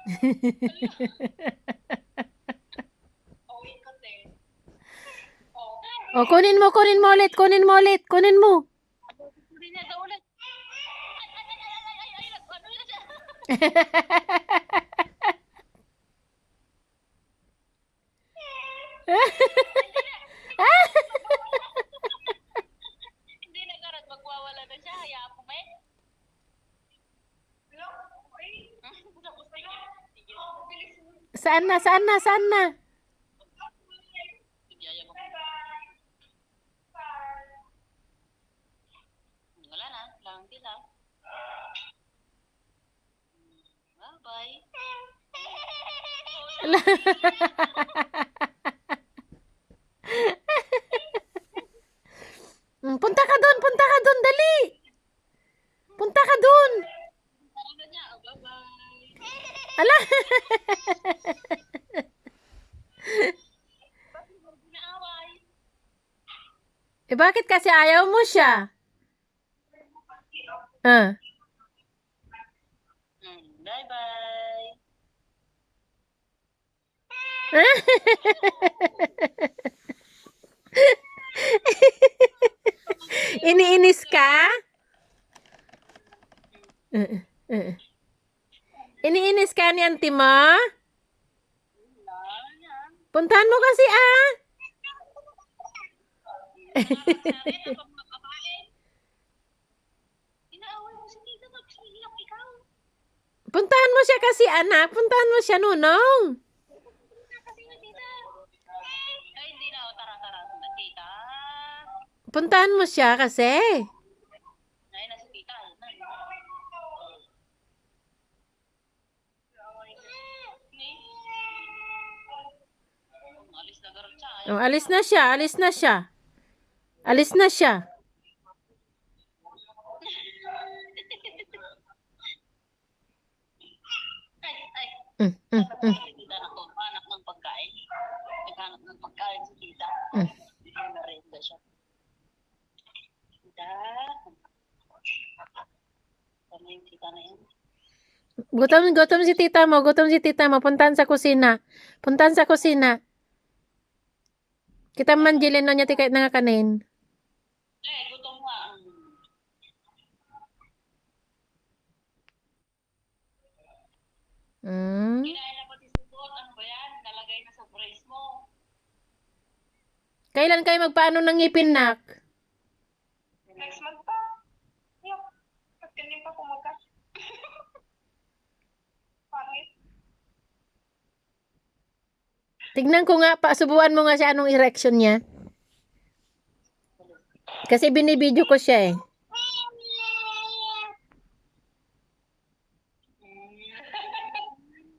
O, kunin mo ulit, kunin mo ulit, kunin mo. Hindi na karat, magwawala na siya. Hayaan mo, may. Saan na, saan na, saan na? Wala na, lang sila. Bye-bye. Punta ka doon, dali. Punta ka doon. Ano niya? Oh, bye-bye. Ala. Naaway. Eh, bakit kasi ayaw mo siya? Ah. Bye-bye. Iniinis ka? Iniinis ka ni auntie mo? Puntahan mo kasi ah. Puntahan mo siya kasi anak. Puntahan mo siya nunong. Ay, hindi na. Tara. Tita. Puntahan mo siya kasi. Ay, nasa tita. Alis na garot siya. Oh, alis na siya, alis na siya. Alis na siya. Ay. Tita na ko. Hanap ng pagkain. Naghanap ng pagkain si tita. Narenda siya. Tita. Tama yung tita na yan. Gutom si tita mo, gutom si tita mo. Puntahan sa kusina. Puntahan sa kusina. Kita manjilin na niya tikait na nga kanin. Gutom nga. Kinain na pati sugot. Ano ba yan? Nalagay na sa brace mo. Kailan kayo magpaano ng ngipin, nak? Next month pa. Yuck. Pagkanin pa kumagas. Pangit. Tignan ko nga, subuan mo nga siya anong erection niya. Kasi binibidyo ko siya eh.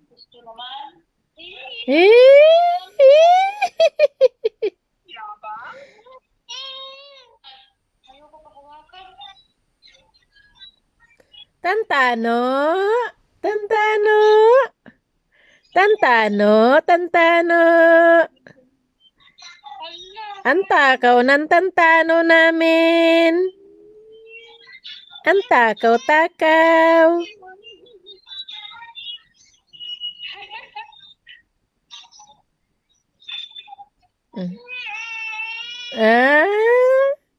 Gusto naman. Yabang. Ayoko pa kumakan. Tantano. Tantano. Tantano. Tantano. Ang takaw ng tantano namin. Ang takaw-takaw.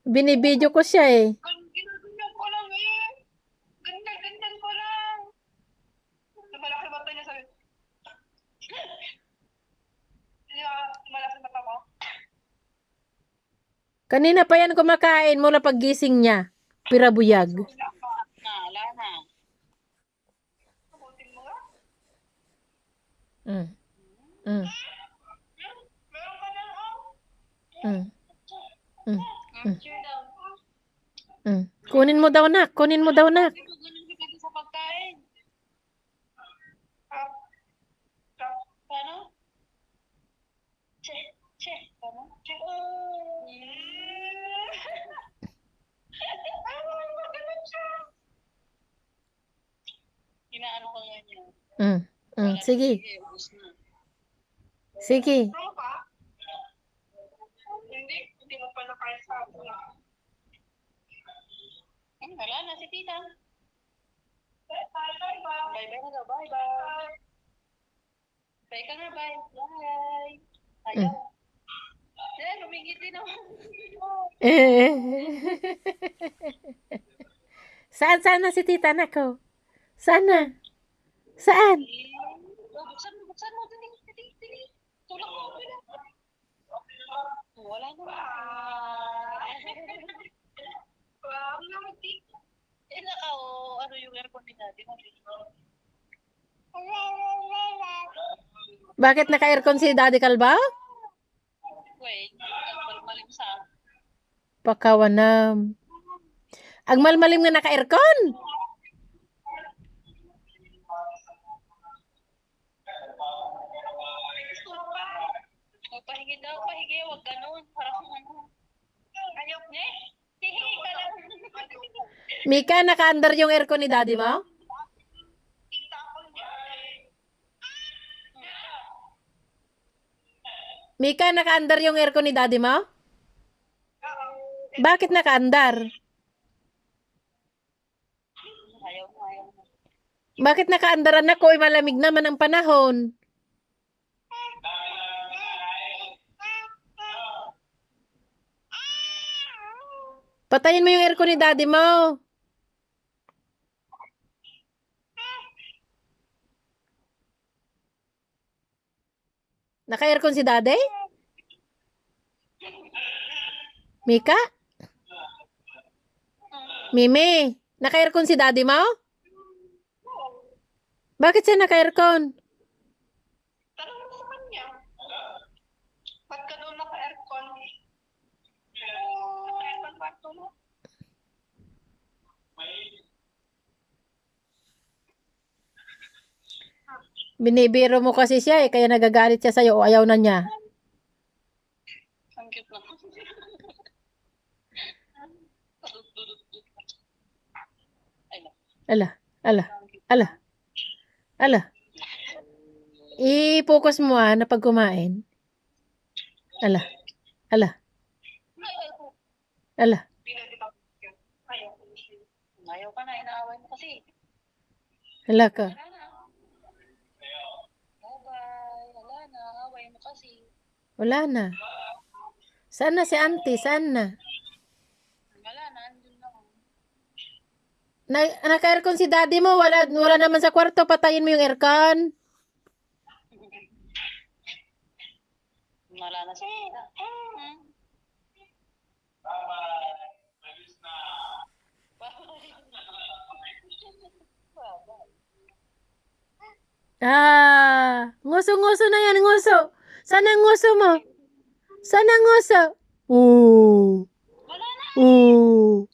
Binibidyo ko siya eh. Ginaganyan ko lang eh. Ganyan ko lang. Malaki ba ito niya sa'yo? Malaki ba ito mo? Kanina pa yan kumakain mula paggising niya. Pirabuyag. Wala na. Abutin mo nga. Meron ka na Cheer daw. Kunin mo daw nak. Kunin mo daw nak. Hindi ko ganun kapag sa pagkain. Paano? Che. Paano? Che. Inaano ko nga niya. Sige. Sige. Ano pa? Hindi mo pa nakain sa ako na. Wala na si tita. Bye-bye na daw. Bye-bye. Bye ka na, bye. Bye. Ayaw. Eh, lumingiti naman. Saan na si tita na ko? Saan na? Saan? Buksan mo. Dali. Tulak mo. Wala na. Ano yung aircon ni daddy mo? Bakit naka-aircon si Daddy Kalba? Wait, malim sa. Pakawanam. Ang malmalim nga naka-aircon. Pahingi daw, pahingi. Huwag ganun. Parang ano. Ayok niya. Hihingi ka lang. Mika, naka-under yung aircon ni Daddy mo? Mika, naka-under yung aircon ni Daddy mo? Bakit naka-under? Ayaw mo. Bakit naka-under anak ko? Malamig naman ang panahon. Patayin mo yung aircon ni Daddy mo. Naka-aircon si Daddy? Mika? Mimi, naka-aircon si Daddy mo? Bakit siya naka-aircon? Tanong mo sa kanya. Ba't ka doon naka-aircon? Naka-aircon ba ito mo? Binibiro mo kasi siya eh, kaya nagagalit siya sa'yo o ayaw na niya. Ang cute na. Ala. I-focus mo na pag kumain. Ala. Ayaw ka na, inaaway mo kasi. Ala ka. Wala na. Bye-bye. Wala na, away mo kasi. Wala na. Saan na si auntie? Saan na? Wala na, andun na. Naka-aircon si daddy mo. Wala naman sa kwarto. Patayin mo yung aircon. Wala na siya. Nguso-nguso na yan, nguso. Sana nguso mo. Sana nguso. Oo. Wala na. Oo.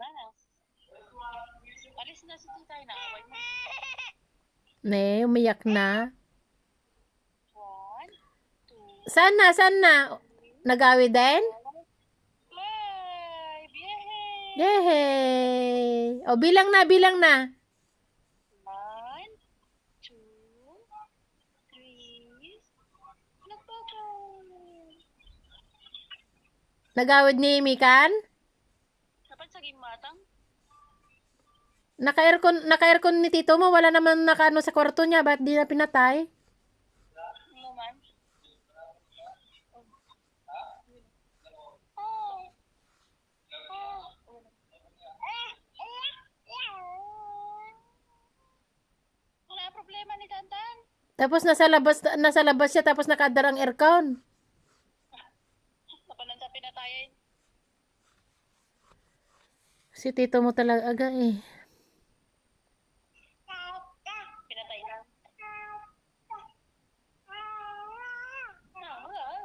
Wala na. Alis na si tita, inaaway mo. Ne, umiyak na. 1, 2, Sana. Nagawi din? bye! Biyahe! Yehey! O, bilang na. 1, 2, 3. Nagawid ni Mikan? Dapat saging matang. Naka-aircon ni Tito mo. Wala naman nakaano sa kwarto niya. Ba't di na pinatay? Ano man? Wala problema ni Tantan. Tapos nasa labas siya tapos nakaandar ang aircon. Napanan sa pinatayin. Si Tito mo talaga eh. Pinatay na.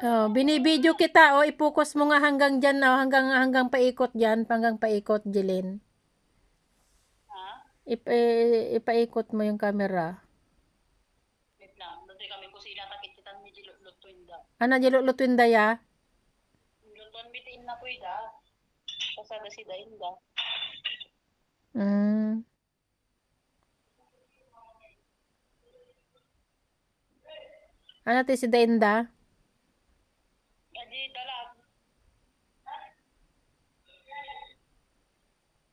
Oh, binibidyo kita. Oh, i-focus mo nga hanggang dyan. Oh, hanggang paikot dyan. Hanggang paikot, Jilin. Ha? Ipaikot mo yung camera. Wait lang. Doon kami kusina takit kita medyo lutuin da. Ano, lutuin daya? Lutuin bitin na po ida. Kasada si Dain da. Ano ti si Denda? Adi dalag.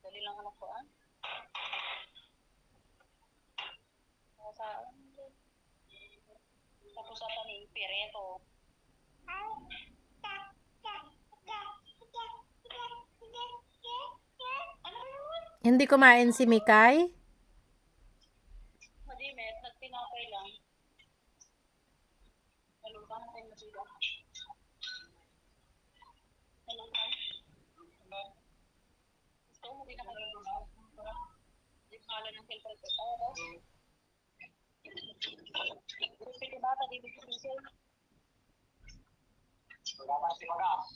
Dali lang anak ko ah. Sa pireto. Ano yun? Hindi kumain si Mikay? Madimet, nagtinapay lang. Nalupa na tayo masila. Nalupa. Gusto mo, hindi na kalalupa. Di pala ng filter ko. Tawa ba? Gusto ba ata dito sa diesel? Wala pa si Magas.